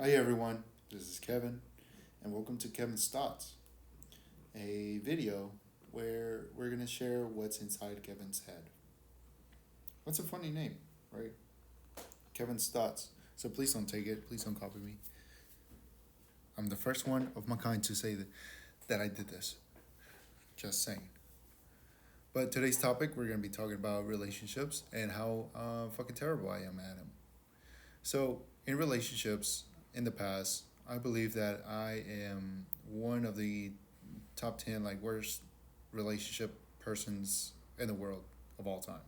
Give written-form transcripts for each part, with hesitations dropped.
Hi everyone, this is Kevin, and welcome to Kevin's Thoughts, a video where we're gonna share what's inside Kevin's head. What's a funny name, right? Kevin's Thoughts. So please don't take it. Please don't copy me. I'm the first one of my kind to say that I did this. Just saying. But today's topic, we're gonna be talking about relationships and how fucking terrible I am at them. So in relationships, in the past, I believe that I am one of the top 10 like worst relationship persons in the world of all time.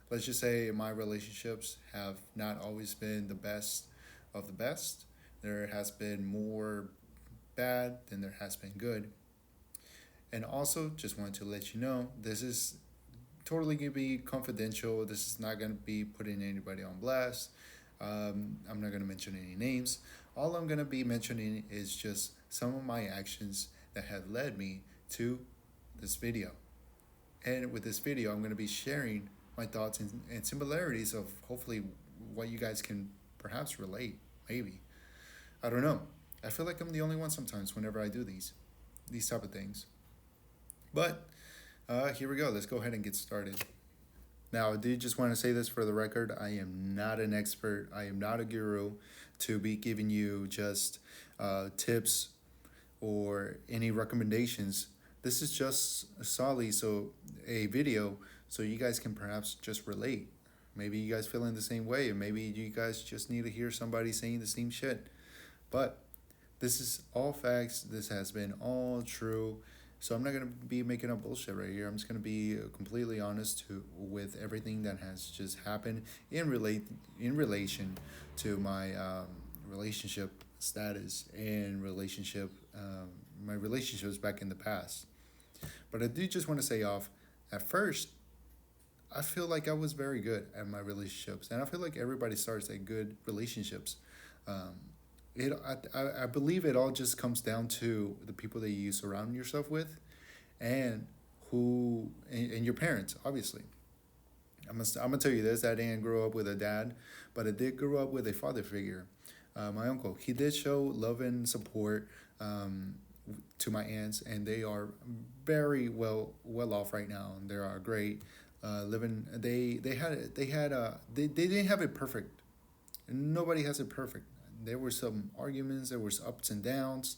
Let's just say my relationships have not always been the best of the best. There has been more bad than there has been good. And also, just wanted to let you know this is totally going to be confidential. This is not going to be putting anybody on blast. I'm not going to mention any names. All I'm going to be mentioning is just some of my actions that had led me to this video. And with this video, I'm going to be sharing my thoughts and similarities of hopefully what you guys can perhaps relate. Maybe. I don't know. I feel like I'm the only one sometimes whenever I do these type of things. But here we go. Let's go ahead and get started. Now, I do just want to say this for the record. I am not an expert. I am not a guru to be giving you just tips or any recommendations. This is just solely so a video so you guys can perhaps just relate. Maybe you guys feeling the same way, and maybe you guys just need to hear somebody saying the same shit. But this is all facts. This has been all true. So I'm not gonna be making up bullshit right here. I'm just gonna be completely honest with everything that has just happened in relation to my relationship status and my relationships back in the past. But I do just want to say off. At first, I feel like I was very good at my relationships, and I feel like everybody starts at good relationships. Um, I believe it all just comes down to the people that you surround yourself with and and your parents, obviously. I'm gonna tell you this: I didn't grow up with a dad, but I did grow up with a father figure. My uncle, he did show love and support to my aunts, and they are very well off right now. They are great. Living, they didn't have it perfect. Nobody has it perfect. There were some arguments, there was ups and downs,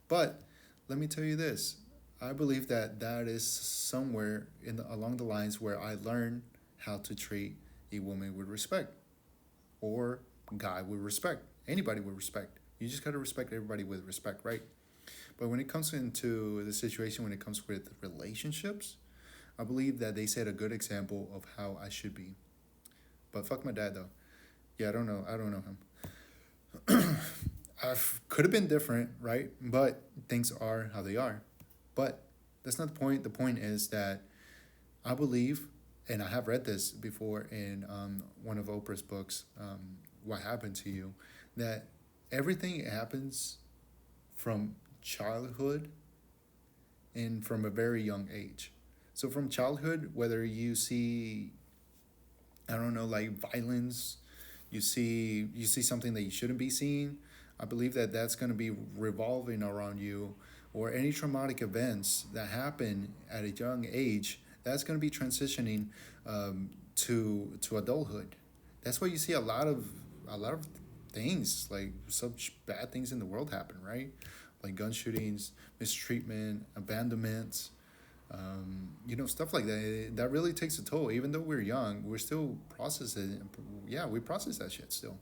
but let me tell you this: I believe that that is somewhere along the lines where I learned how to treat a woman with respect, or guy with respect, anybody with respect. You just gotta respect everybody with respect, right? But when it comes into the situation, when it comes with relationships, I believe that they set a good example of how I should be. But fuck my dad though. Yeah, I don't know. I don't know him. I could have been different, right? But things are how they are. But that's not the point. The point is that I believe, and I have read this before in one of Oprah's books, What Happened to You, that everything happens from childhood and from a very young age. So from childhood, whether you see, I don't know, like violence, you see something that you shouldn't be seeing, I believe that that's going to be revolving around you, or any traumatic events that happen at a young age, that's going to be transitioning to adulthood. That's why you see a lot of things, like such bad things in the world happen, right? Like gun shootings, mistreatment, abandonments, stuff like that. That really takes a toll. Even though we're young, we're still processing. Yeah, we process that shit still.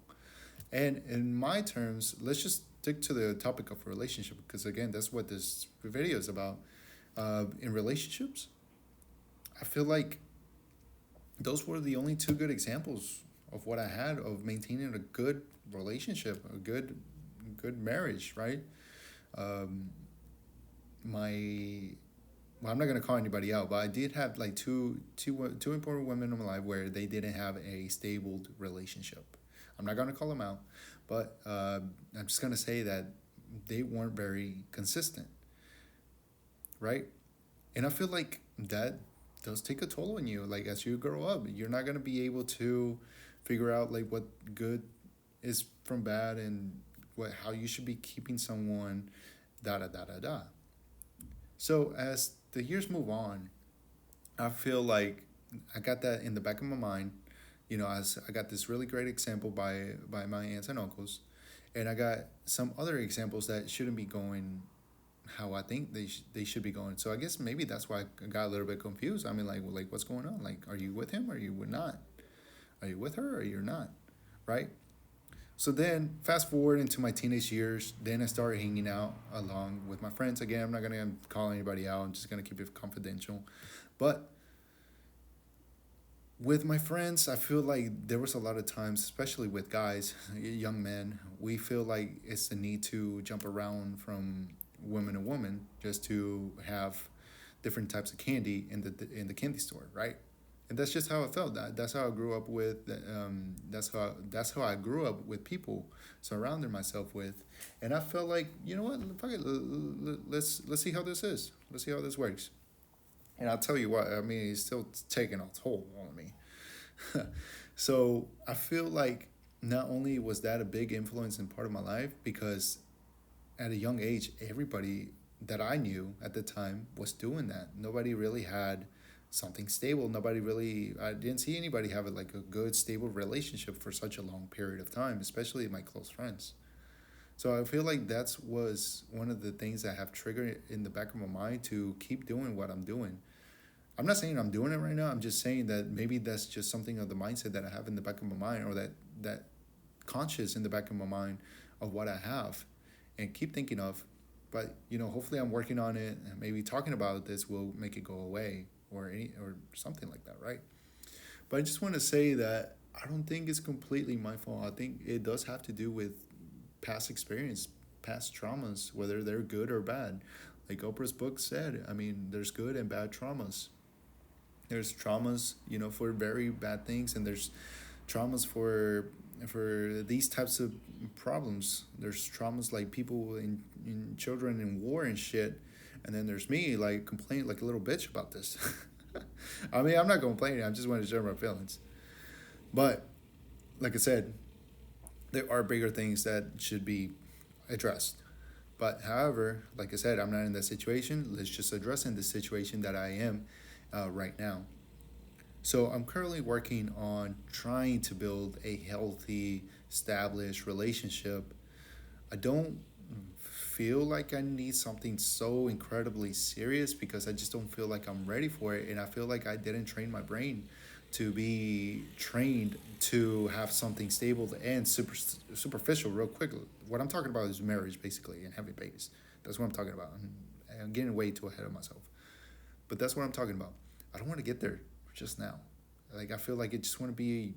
And in my terms, let's just stick to the topic of relationship, because again, that's what this video is about. In relationships, I feel like those were the only two good examples of what I had of maintaining a good relationship, a good marriage, right? Um, my well, I'm not gonna call anybody out, but I did have like two important women in my life where they didn't have a stable relationship. I'm not gonna call them out, but I'm just gonna say that they weren't very consistent, right? And I feel like that does take a toll on you. Like as you grow up, you're not gonna be able to figure out like what good is from bad and how you should be keeping someone, da da da da da. So as the years move on, I feel like I got that in the back of my mind. As I got this really great example by my aunts and uncles, and I got some other examples that shouldn't be going how I think they should be going. So I guess maybe that's why I got a little bit confused. I mean, like what's going on? Like, are you with him or are you not? Are you with her or you're not? Right? So then, fast forward into my teenage years, then I started hanging out along with my friends. Again, I'm not going to call anybody out. I'm just going to keep it confidential. But with my friends, I feel like there was a lot of times, especially with guys, young men, we feel like it's the need to jump around from woman to woman just to have different types of candy in the candy store, right? And that's just how I felt. That's how I grew up with. That's how I grew up with people surrounding myself with, and I felt like, you know what, fuck it, let's see how this is. Let's see how this works. And I'll tell you what, I mean, it's still taking a toll on me. So I feel like not only was that a big influence in part of my life, because at a young age, everybody that I knew at the time was doing that. Nobody really had something stable. I didn't see anybody have like a good, stable relationship for such a long period of time, especially my close friends. So I feel like that was one of the things that have triggered in the back of my mind to keep doing what I'm doing. I'm not saying I'm doing it right now. I'm just saying that maybe that's just something of the mindset that I have in the back of my mind, or that conscious in the back of my mind of what I have and keep thinking of. But hopefully I'm working on it, and maybe talking about this will make it go away, or something like that, right? But I just want to say that I don't think it's completely my fault. I think it does have to do with past experience, past traumas, whether they're good or bad. Like Oprah's book said, I mean, there's good and bad traumas. There's traumas, for very bad things, and there's traumas for these types of problems. There's traumas like people in children in war and shit, and then there's me like complaining like a little bitch about this. I mean, I'm not complaining. I just want to share my feelings. But like I said, there are bigger things that should be addressed. But however, like I said, I'm not in that situation. Let's just address in the situation that I am right now. So I'm currently working on trying to build a healthy, established relationship. I don't feel like I need something so incredibly serious, because I just don't feel like I'm ready for it. And I feel like I didn't train my brain to be trained to have something stable and superficial real quick. What I'm talking about is marriage, basically, and having babies. That's what I'm talking about. I'm getting way too ahead of myself. But that's what I'm talking about. I don't want to get there just now. Like, I feel like I just want to be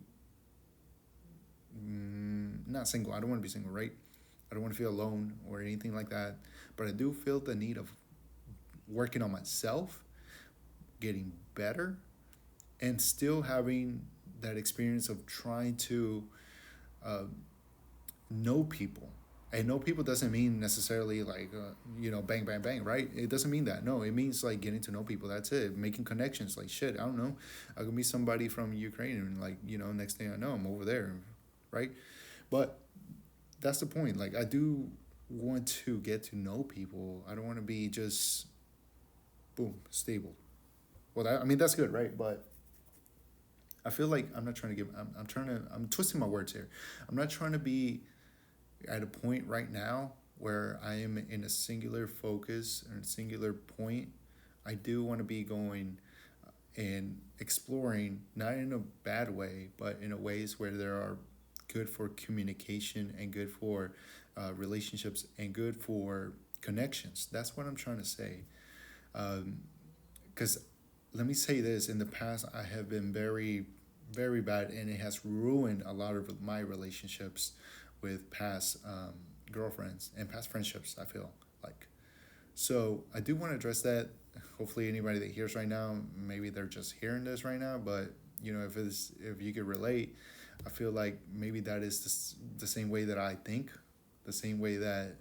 not single. I don't want to be single, right? I don't want to feel alone or anything like that. But I do feel the need of working on myself, getting better, and still having that experience of trying to uh, know people. And know people doesn't mean necessarily like, bang, bang, bang, right? It doesn't mean that. No, it means like getting to know people. That's it. Making connections. Like, shit, I don't know. I could meet somebody from Ukraine and like, next thing I know, I'm over there, right? But that's the point. Like, I do want to get to know people. I don't want to be just, boom, stable. Well, that's good, right? But I feel like I'm not trying to I'm twisting my words here. I'm not trying to be at a point right now where I am in a singular focus or a singular point. I do want to be going and exploring, not in a bad way, but in a ways where there are good for communication and good for relationships and good for connections. That's what I'm trying to say. Because let me say this, in the past, I have been very, very bad, and it has ruined a lot of my relationships with past girlfriends and past friendships, I feel like. So I do want to address that. Hopefully anybody that hears right now, maybe they're just hearing this right now, but if you could relate, I feel like maybe that is the same way that I think, the same way that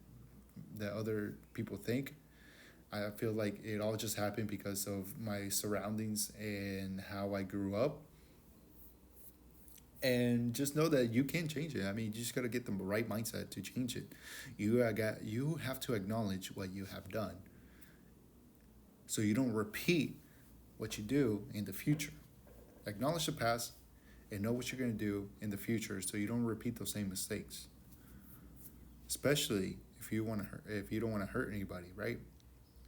other people think. I feel like it all just happened because of my surroundings and how I grew up. And just know that you can change it. I mean, you just got to get the right mindset to change it. You have to acknowledge what you have done so you don't repeat what you do in the future. Acknowledge the past and know what you're going to do in the future so you don't repeat those same mistakes. Especially if you don't want to hurt anybody, right?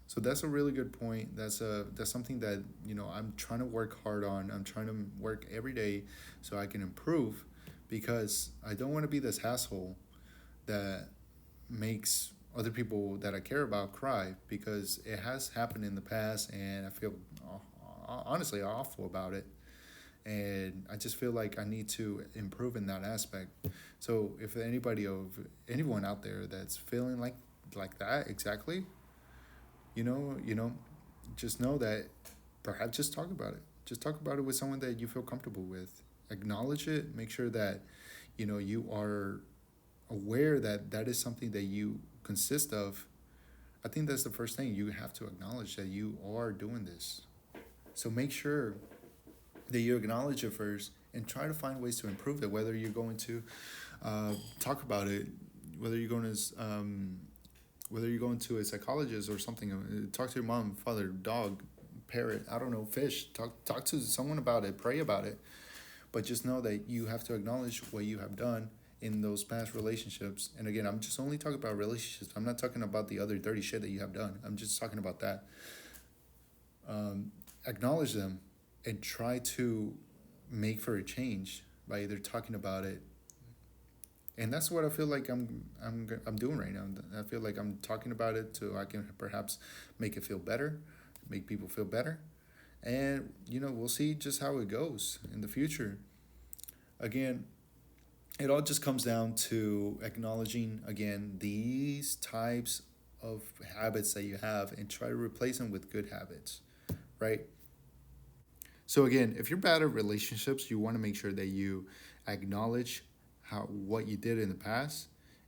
So that's a really good point. That's something that, I'm trying to work hard on. I'm trying to work every day so I can improve, because I don't want to be this asshole that makes other people that I care about cry, because it has happened in the past and I feel honestly awful about it. And I just feel like I need to improve in that aspect. So if anyone out there that's feeling like that exactly, just know that perhaps just talk about it. Just talk about it with someone that you feel comfortable with. Acknowledge it. Make sure that, you are aware that that is something that you consist of. I think that's the first thing. You have to acknowledge that you are doing this. So make sure that you acknowledge it first and try to find ways to improve it, whether you're going to talk about it, whether you're going to whether you're going to a psychologist or something. Talk to your mom, father, dog, parrot, I don't know, fish. Talk to someone about it, pray about it. But just know that you have to acknowledge what you have done in those past relationships. And again, I'm just only talking about relationships. I'm not talking about the other dirty shit that you have done. I'm just talking about that. Acknowledge them and try to make for a change by either talking about it. And that's what I feel like I'm doing right now. I feel like I'm talking about it so I can perhaps make it feel better, make people feel better. And we'll see just how it goes in the future. Again, it all just comes down to acknowledging again these types of habits that you have and try to replace them with good habits, right? So again, if you're bad at relationships, you want to make sure that you acknowledge what you did in the past,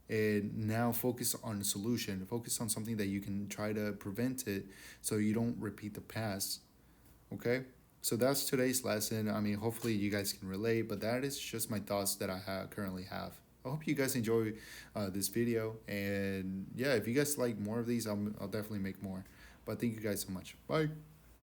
and now focus on a solution. Focus on something that you can try to prevent it so you don't repeat the past. Okay? So that's today's lesson. I mean, hopefully you guys can relate, but that is just my thoughts that I currently have. I hope you guys enjoy this video, and yeah, if you guys like more of these, I'll definitely make more. But thank you guys so much. Bye.